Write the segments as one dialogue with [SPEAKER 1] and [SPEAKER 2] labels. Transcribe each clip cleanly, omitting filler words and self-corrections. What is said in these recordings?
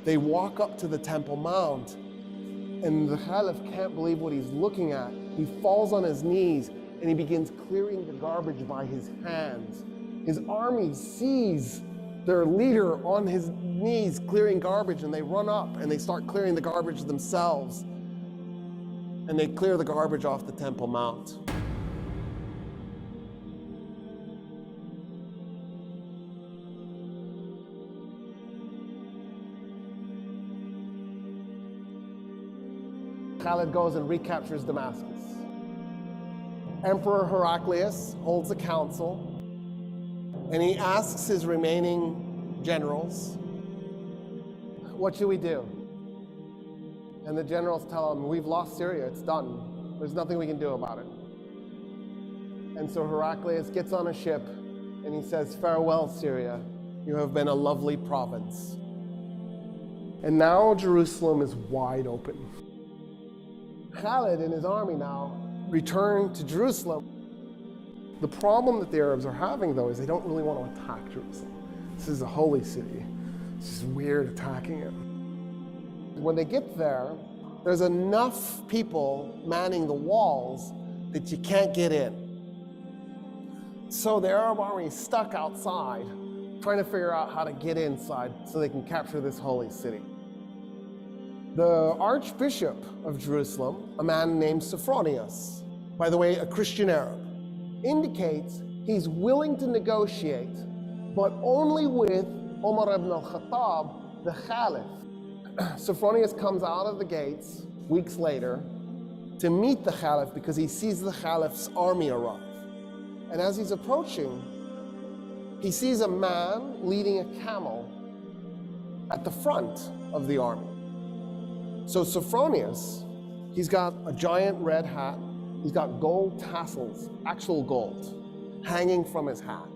[SPEAKER 1] They walk up to the Temple Mount, and the Caliph can't believe what he's looking at. He falls on his knees and he begins clearing the garbage by his hands. His army sees their leader on his knees clearing garbage, and they run up and they start clearing the garbage themselves. And they clear the garbage off the Temple Mount. Khalid goes and recaptures Damascus. Emperor Heraclius holds a council, and he asks his remaining generals, what should we do? And the generals tell him, we've lost Syria, it's done. There's nothing we can do about it. And so Heraclius gets on a ship and he says, farewell, Syria. You have been a lovely province. And now Jerusalem is wide open. Khalid and his army now return to Jerusalem. The problem that the Arabs are having, though, is they don't really want to attack Jerusalem. This is a holy city. It's just weird attacking it. When they get there, there's enough people manning the walls that you can't get in. So the Arab army is stuck outside, trying to figure out how to get inside so they can capture this holy city. The Archbishop of Jerusalem, a man named Sophronius, by the way, a Christian Arab, indicates he's willing to negotiate, but only with Umar ibn al-Khattab, the Caliph. Sophronius comes out of the gates weeks later to meet the Caliph because he sees the Caliph's army arrive. And as he's approaching, he sees a man leading a camel at the front of the army. So Sophronius, he's got a giant red hat, he's got gold tassels, actual gold, hanging from his hat.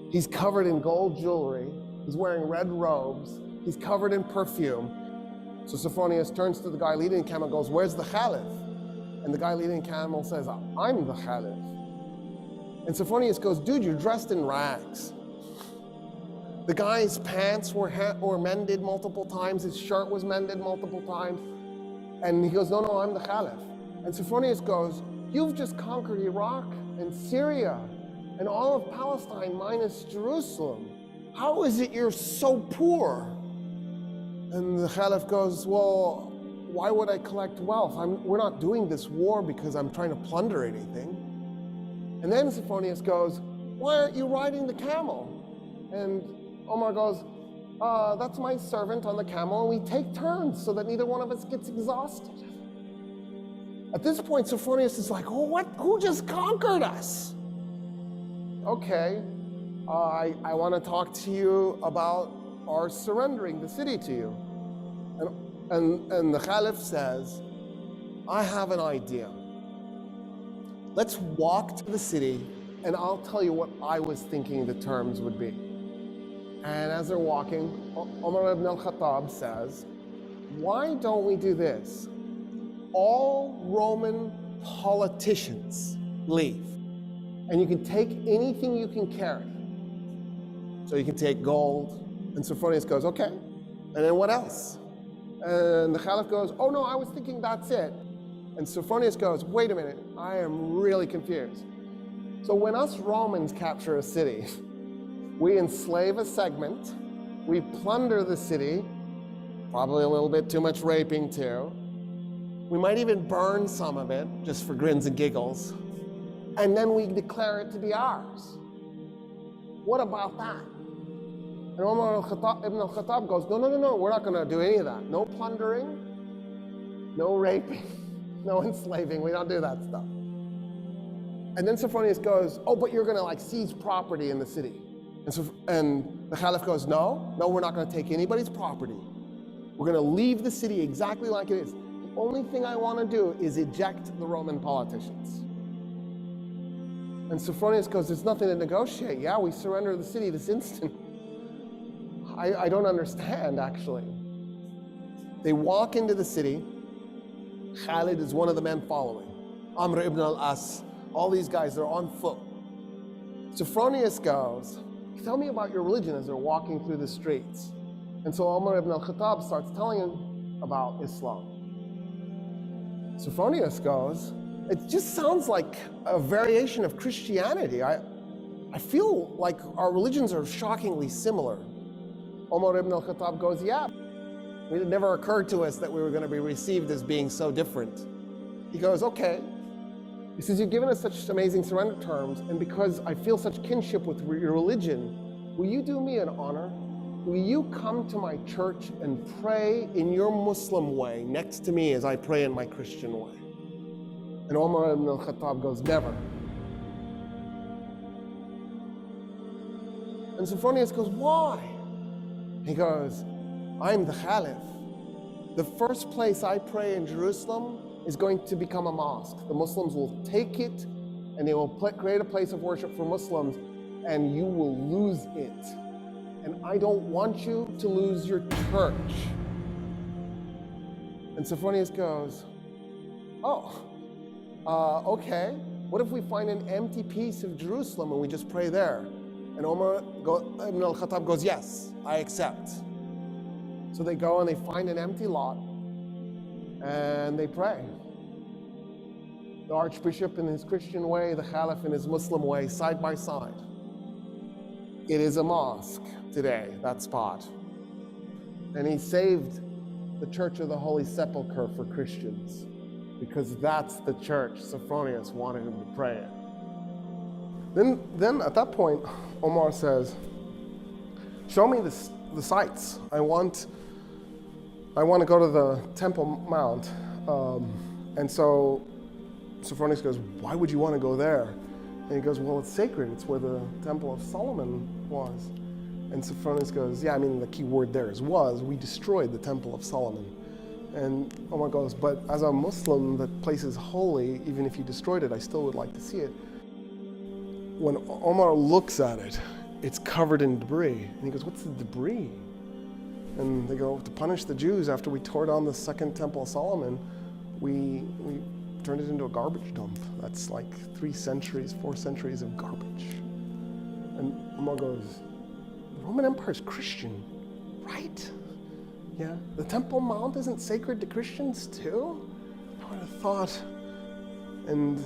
[SPEAKER 1] He's covered in gold jewelry, he's wearing red robes, he's covered in perfume. So Sophronius turns to the guy leading the camel and goes, where's the Caliph? And the guy leading the camel says, I'm the Caliph. And Sophronius goes, dude, you're dressed in rags. The guy's pants were mended multiple times, his shirt was mended multiple times. And he goes, no, I'm the Caliph. And Sophronius goes, you've just conquered Iraq and Syria and all of Palestine minus Jerusalem. How is it you're so poor? And the Caliph goes, well, why would I collect wealth? We're not doing this war because I'm trying to plunder anything. And then Sophronius goes, why aren't you riding the camel? And Omar goes, that's my servant on the camel, and we take turns so that neither one of us gets exhausted. At this point, Sophronius is like, oh, what? Who just conquered us? Okay, I want to talk to you about our surrendering the city to you. And the Caliph says, I have an idea. Let's walk to the city and I'll tell you what I was thinking the terms would be. And as they're walking, Umar ibn al-Khattab says, why don't we do this? All Roman politicians leave. And you can take anything you can carry. So you can take gold. And Sophronius goes, okay. And then what else? And the Caliph goes, oh no, I was thinking that's it. And Sophronius goes, wait a minute, I am really confused. So when us Romans capture a city, we enslave a segment, we plunder the city, probably a little bit too much raping too. We might even burn some of it, just for grins and giggles. And then we declare it to be ours. What about that? And Umar ibn al-Khattab goes, no, we're not going to do any of that. No plundering, no raping, no enslaving. We don't do that stuff. And then Sophronius goes, oh, but you're going to like seize property in the city. And the Caliph goes, no, we're not going to take anybody's property. We're going to leave the city exactly like it is. The only thing I want to do is eject the Roman politicians. And Sophronius goes, there's nothing to negotiate. Yeah, we surrender the city this instant. I don't understand, actually. They walk into the city. Khalid is one of the men following. Amr ibn al-As, all these guys, they're on foot. Sophronius goes, tell me about your religion as they're walking through the streets. And so Umar ibn al-Khattab starts telling him about Islam. Sophronius goes, it just sounds like a variation of Christianity. I feel like our religions are shockingly similar. Umar ibn al-Khattab goes, yeah. It never occurred to us that we were going to be received as being so different. He goes, okay. He says, you've given us such amazing surrender terms, and because I feel such kinship with your religion, will you do me an honor? Will you come to my church and pray in your Muslim way next to me as I pray in my Christian way? And Umar ibn al-Khattab goes, never. And Sophronius goes, why? He goes, I'm the Caliph. The first place I pray in Jerusalem is going to become a mosque. The Muslims will take it and they will create a place of worship for Muslims, and you will lose it. And I don't want you to lose your church. And Sophronius goes, okay. What if we find an empty piece of Jerusalem and we just pray there? And Umar ibn al-Khattab goes, yes, I accept. So they go and they find an empty lot and they pray. The Archbishop in his Christian way, the Caliph in his Muslim way, side by side. It is a mosque today, that spot. And he saved the Church of the Holy Sepulchre for Christians, because that's the church Sophronius wanted him to pray in. Then at that point, Omar says, show me the sights. I want to go to the Temple Mount. And so Sophronius goes, why would you want to go there? And he goes, well, it's sacred. It's where the Temple of Solomon was. And Sophronius goes, yeah, I mean, the key word there is was. We destroyed the Temple of Solomon. And Omar goes, but as a Muslim, that place is holy. Even if you destroyed it, I still would like to see it. When Omar looks at it, it's covered in debris. And he goes, what's the debris? And they go, to punish the Jews after we tore down the second Temple of Solomon, we turned it into a garbage dump. That's like 4 centuries of garbage. And Omar goes, the Roman Empire is Christian, right? Yeah, the Temple Mount isn't sacred to Christians too? I would have thought, and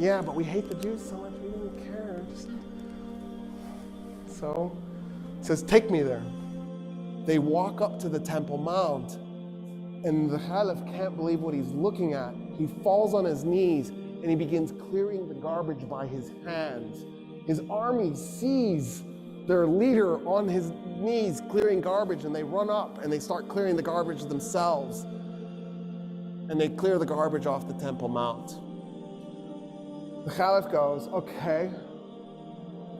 [SPEAKER 1] yeah, but we hate the Jews so much, we didn't care. So, it says, take me there. They walk up to the Temple Mount, and the Caliph can't believe what he's looking at. He falls on his knees, and he begins clearing the garbage by his hands. His army sees their leader on his knees clearing garbage, and they run up, and they start clearing the garbage themselves. And they clear the garbage off the Temple Mount. The Caliph goes, okay,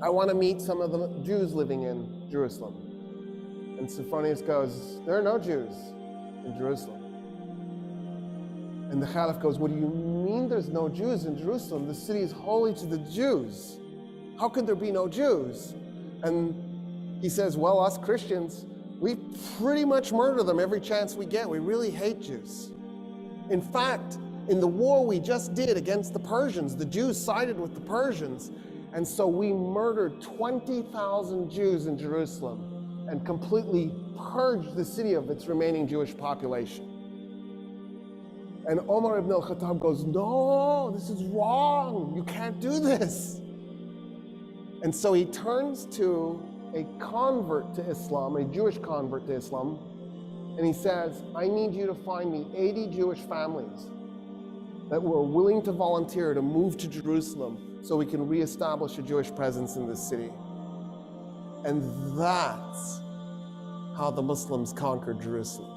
[SPEAKER 1] I want to meet some of the Jews living in Jerusalem. And Sophronius goes, there are no Jews in Jerusalem. And the Caliph goes, what do you mean there's no Jews in Jerusalem? The city is holy to the Jews. How could there be no Jews? And he says, well, us Christians, we pretty much murder them every chance we get. We really hate Jews. In fact, in the war we just did against the Persians, the Jews sided with the Persians. And so we murdered 20,000 Jews in Jerusalem and completely purged the city of its remaining Jewish population. And Umar ibn al-Khattab goes, no, this is wrong. You can't do this. And so he turns to a convert to Islam, a Jewish convert to Islam, and he says, I need you to find me 80 Jewish families that were willing to volunteer to move to Jerusalem so we can reestablish a Jewish presence in this city. And that's how the Muslims conquered Jerusalem.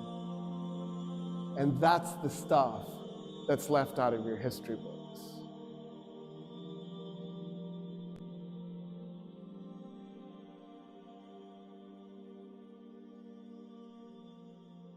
[SPEAKER 1] And that's the stuff that's left out of your history book.